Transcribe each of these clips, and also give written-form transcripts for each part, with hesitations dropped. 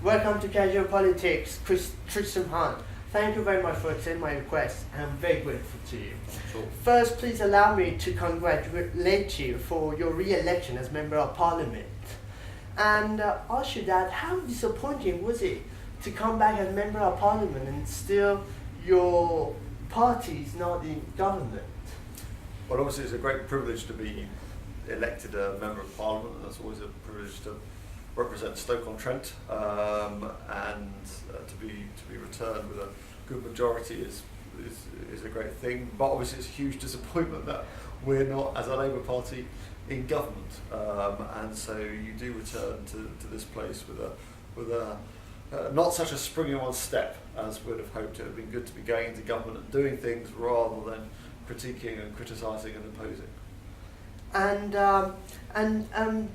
Welcome to Casual Politics, Tristram Hunt. Thank you very much for accepting my request, and I'm very grateful to you. Sure. First, please allow me to congratulate you for your re-election as Member of Parliament. And ask you that, how disappointing was it to come back as Member of Parliament and still your party is not in government? Well, obviously it's a great privilege to be elected a Member of Parliament, and that's always a privilege to represent Stoke-on-Trent, and to be returned with a good majority is a great thing. But obviously it's a huge disappointment that we're not, as a Labour Party, in government, and so you do return to this place with a not such a spring in one step as we'd have hoped. It would have been good to be going into government and doing things rather than critiquing and criticising and opposing. And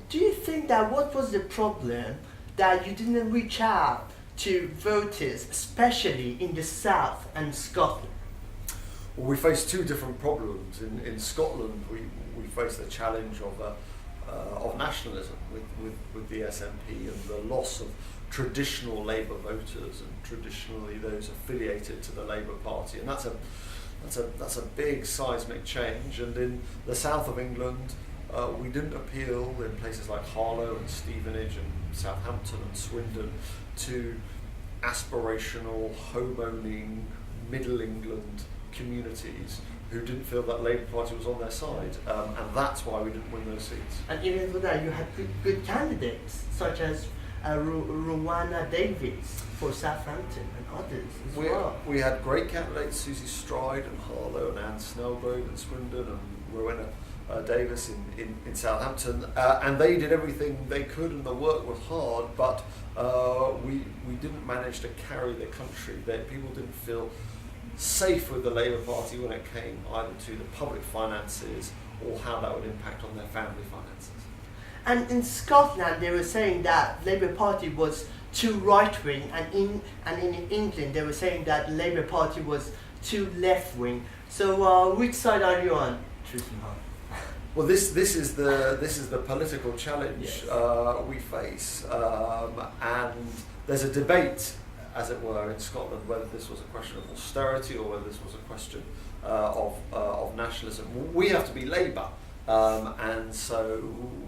do you think that what was the problem that you didn't reach out to voters, especially in the South and Scotland? Well, we face two different problems. In Scotland, we face the challenge of nationalism with the SNP and the loss of traditional Labour voters and traditionally those affiliated to the Labour Party, and that's a big seismic change. And in the south of England, we didn't appeal in places like Harlow and Stevenage and Southampton and Swindon to aspirational, home-owning, Middle England communities who didn't feel that Labour Party was on their side, and that's why we didn't win those seats. And even for that, you had good candidates, such as Rowena Davies for Southampton and others as well. We had great candidates, Susie Stride and Harlow and Anne Snellgrove in Swindon and Rowena Davis in Southampton, and they did everything they could and the work was hard, but we didn't manage to carry the country. People didn't feel safe with the Labour Party when it came either to the public finances or how that would impact on their family finances. And in Scotland, they were saying that Labour Party was too right-wing, and in England, they were saying that Labour Party was too left-wing. So, which side are you on, Tristram Hunt? Well, this is the political challenge Yes. We face, and there's a debate, as it were, in Scotland whether this was a question of austerity or whether this was a question of nationalism. We have to be Labour. And so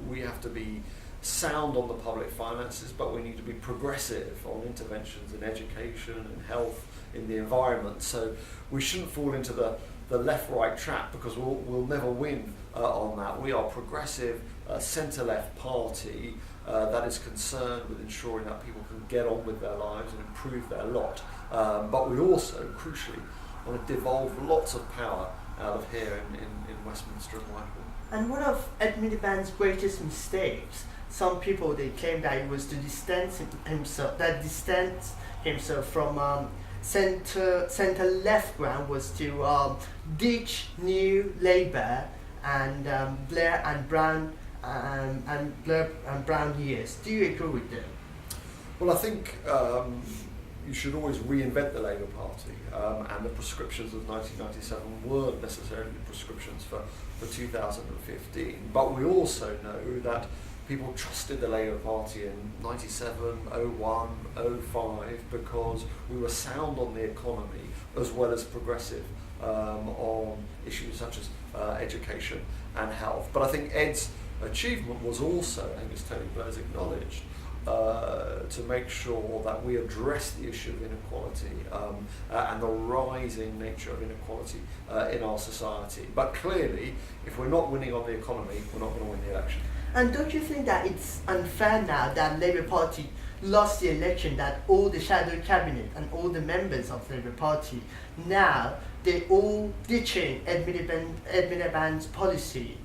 we have to be sound on the public finances, but we need to be progressive on interventions in education and health, in the environment. So we shouldn't fall into the left-right trap, because we'll never win on that. We are progressive, centre-left party that is concerned with ensuring that people can get on with their lives and improve their lot. But we also, crucially, want to devolve lots of power out of here in Westminster and Whitehall. And one of Ed Miliband's greatest mistakes, some people, they claim that it was to distance himself from centre-left ground, was to ditch New Labour and Blair and Brown years. Do you agree with them? Well, I think you should always reinvent the Labour Party, and the prescriptions of 1997 weren't necessarily prescriptions for 2015. But we also know that people trusted the Labour Party in 97, 01, 05 because we were sound on the economy as well as progressive on issues such as education and health. But I think Ed's achievement was also, I think as Tony Blair's acknowledged, to make sure that we address the issue of inequality and the rising nature of inequality in our society. But clearly, if we're not winning on the economy, we're not going to win the election. And don't you think that it's unfair now that Labour Party lost the election, that all the shadow cabinet and all the members of Labour Party, now they're all ditching Ed Miliband's policy?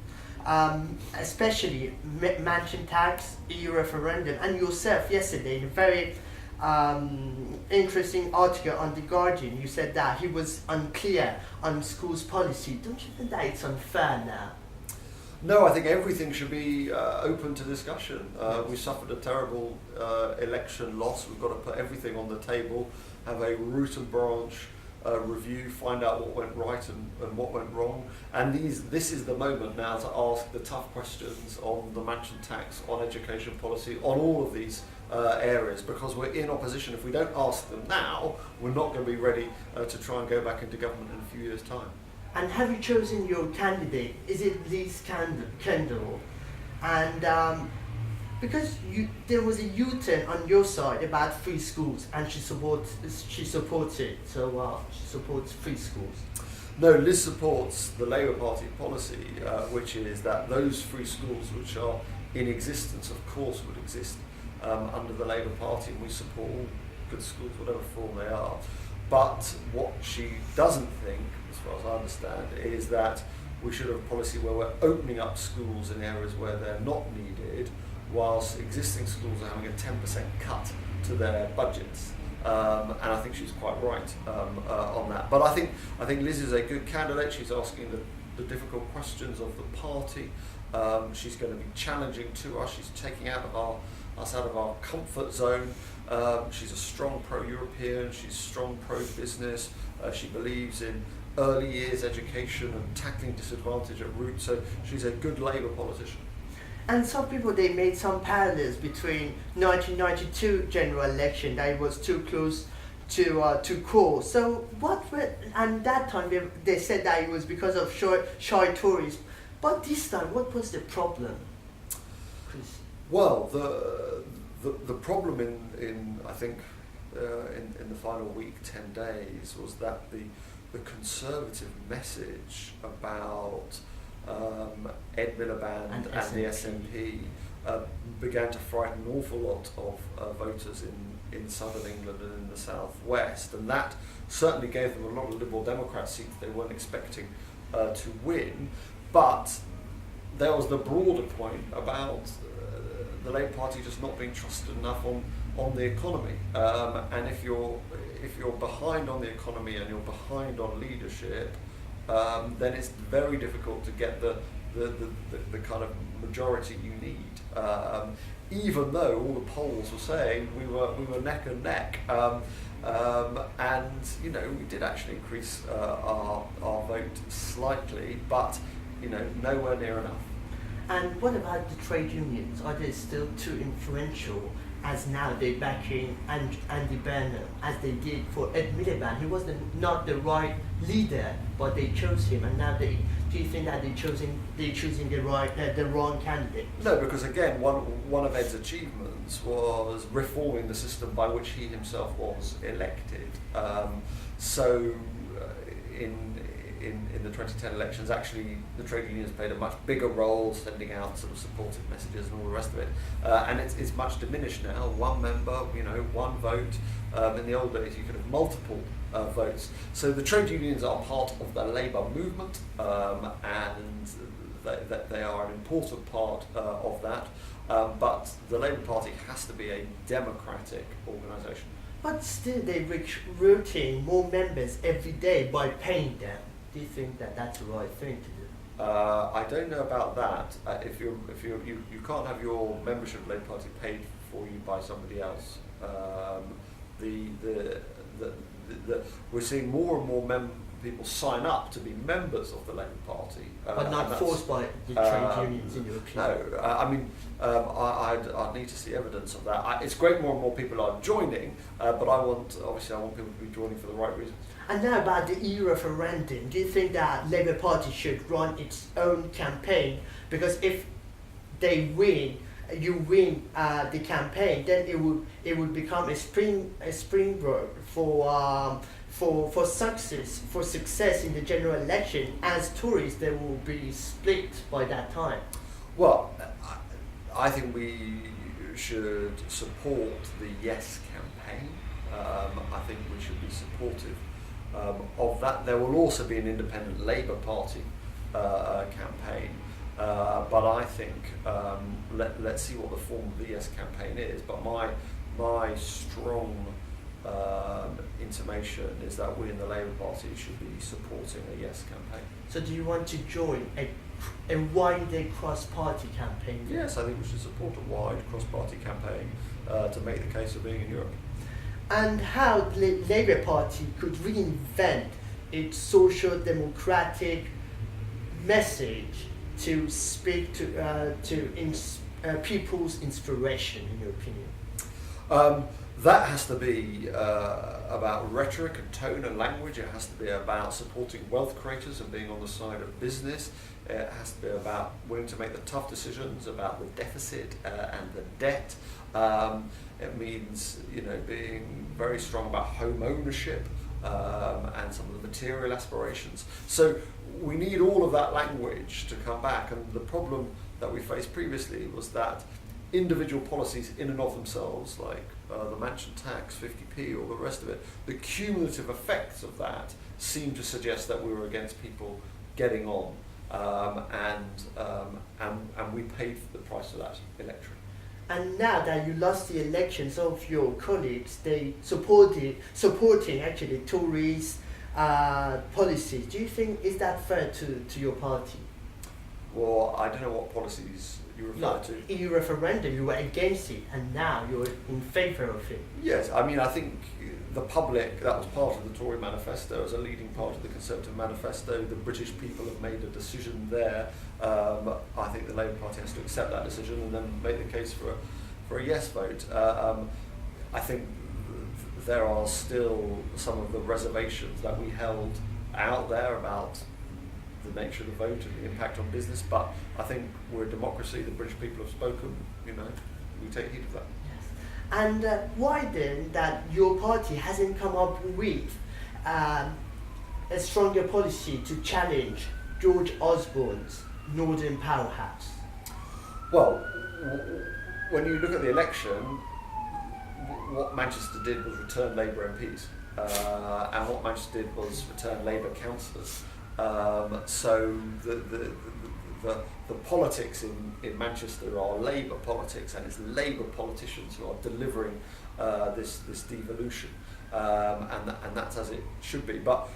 Especially mansion tax, EU referendum, and yourself yesterday in a very interesting article on The Guardian, you said that he was unclear on schools policy. Don't you think that it's unfair now? No, I think everything should be open to discussion. We suffered a terrible election loss. We've got to put everything on the table, have a root and branch review, find out what went right and what went wrong. And this is the moment now to ask the tough questions on the mansion tax, on education policy, on all of these areas, because we're in opposition. If we don't ask them now, we're not going to be ready to try and go back into government in a few years' time. And have you chosen your candidate? Is it Liz Kendall? And because there was a U-turn on your side about free schools, and she supports it. So she supports free schools. No, Liz supports the Labour Party policy, which is that those free schools which are in existence, of course, would exist under the Labour Party, and we support all good schools, whatever form they are. But what she doesn't think, as far as I understand, is that we should have a policy where we're opening up schools in areas where they're not needed, whilst existing schools are having a 10% cut to their budgets. And I think she's quite right on that. But I think Liz is a good candidate. She's asking the difficult questions of the party. She's going to be challenging to us. She's taking us out of our comfort zone. She's a strong pro-European. She's strong pro-business. She believes in early years education and tackling disadvantage at root. So she's a good Labour politician. And some people, they made some parallels between 1992 general election that it was too close to call. So and that time they said that it was because of shy Tories. But this time, what was the problem? Chris? Well, the problem in I think in the final week, 10 days, was that the Conservative message about Ed Miliband and the SNP began to frighten an awful lot of voters in southern England and in the southwest, and that certainly gave them a lot of Liberal Democrat seats they weren't expecting to win. But there was the broader point about the Labour Party just not being trusted enough on the economy, and if you're behind on the economy and you're behind on leadership, then it's very difficult to get the kind of majority you need. Even though all the polls were saying we were neck and neck, and we did actually increase our vote slightly, but nowhere near enough. And what about the trade unions? Are they still too influential? As now they're backing Andy Burnham, as they did for Ed Miliband. He was not the right leader, but they chose him. And now do you think that they're choosing the wrong candidate? No, because again, one of Ed's achievements was reforming the system by which he himself was elected. In the 2010 elections, actually the trade unions played a much bigger role, sending out sort of supportive messages and all the rest of it. And it's much diminished now. One member, one vote. In the old days, you could have multiple votes. So the trade unions are part of the Labour movement, and they are an important part of that. But the Labour Party has to be a democratic organisation. But still, they're recruiting more members every day by paying them. Do you think that that's the right thing to do? I don't know about that. If you can't have your membership of the Labour Party paid for you by somebody else. We're seeing more and more people sign up to be members of the Labour Party, but not forced by the trade unions, in your opinion. No, I'd need to see evidence of that. It's great more and more people are joining, but I want people to be joining for the right reasons. And now about the referendum, do you think that Labour Party should run its own campaign? Because if they win, you win the campaign, then it would become a springboard for success in the general election. As Tories, they will be split by that time. Well, I think we should support the Yes campaign. I think we should be supportive of that. There will also be an independent Labour Party campaign, but I think let's see what the form of the Yes campaign is. But my strong intimation is that we in the Labour Party should be supporting a Yes campaign. So do you want to join a wider cross-party campaign? Yes, I think we should support a wide cross-party campaign to make the case of being in Europe. and how the Labour Party could reinvent its social democratic message to speak to people's inspiration, in your opinion? That has to be about rhetoric and tone and language. It has to be about supporting wealth creators and being on the side of business. It has to be about willing to make the tough decisions about the deficit and the debt. It means, being very strong about home ownership and some of the material aspirations. So we need all of that language to come back. And the problem that we faced previously was that individual policies in and of themselves, like the mansion tax, 50p, all the rest of it, the cumulative effects of that seem to suggest that we were against people getting on, and we paid the price of that electorate. And now that you lost the elections, some of your colleagues, they supporting actually Tories policies. Do you think, is that fair to your party? Well, I don't know what policies you refer to. EU referendum, you were against it, and now you're in favour of it. Yes, I mean, I think the public, that was part of the Tory manifesto, as a leading part of the Conservative manifesto. The British people have made a decision there. I think the Labour Party has to accept that decision and then make the case for a yes vote. I think there are still some of the reservations that we held out there about the nature of the vote and the impact on business, but I think we're a democracy, the British people have spoken, we take heed of that. Yes. And why then that your party hasn't come up with a stronger policy to challenge George Osborne's Northern powerhouse? Well, when you look at the election, what Manchester did was return Labour MPs, and what Manchester did was return Labour councillors. So the politics in Manchester are Labour politics, and it's Labour politicians who are delivering this devolution, and that's as it should be. But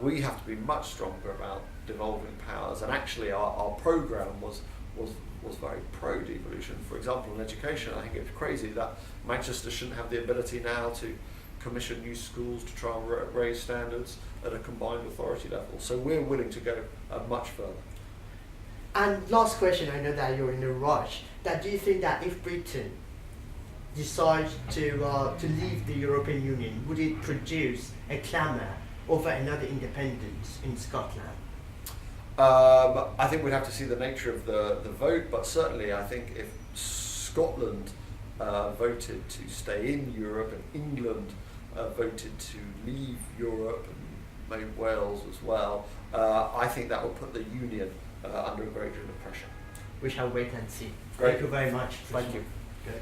we have to be much stronger about devolving powers, and actually our programme was very pro-devolution. For example, in education, I think it's crazy that Manchester shouldn't have the ability now to commission new schools to try and raise standards at a combined authority level. So we're willing to go much further. And last question, I know that you're in a rush, that do you think that if Britain decides to leave the European Union, would it produce a clamour over another independence in Scotland? I think we'd have to see the nature of the vote, but certainly I think if Scotland voted to stay in Europe and England voted to leave Europe and maybe Wales as well, I think that would put the Union under a great deal of pressure. We shall wait and see. Great. Thank you very much. Thank you. Good.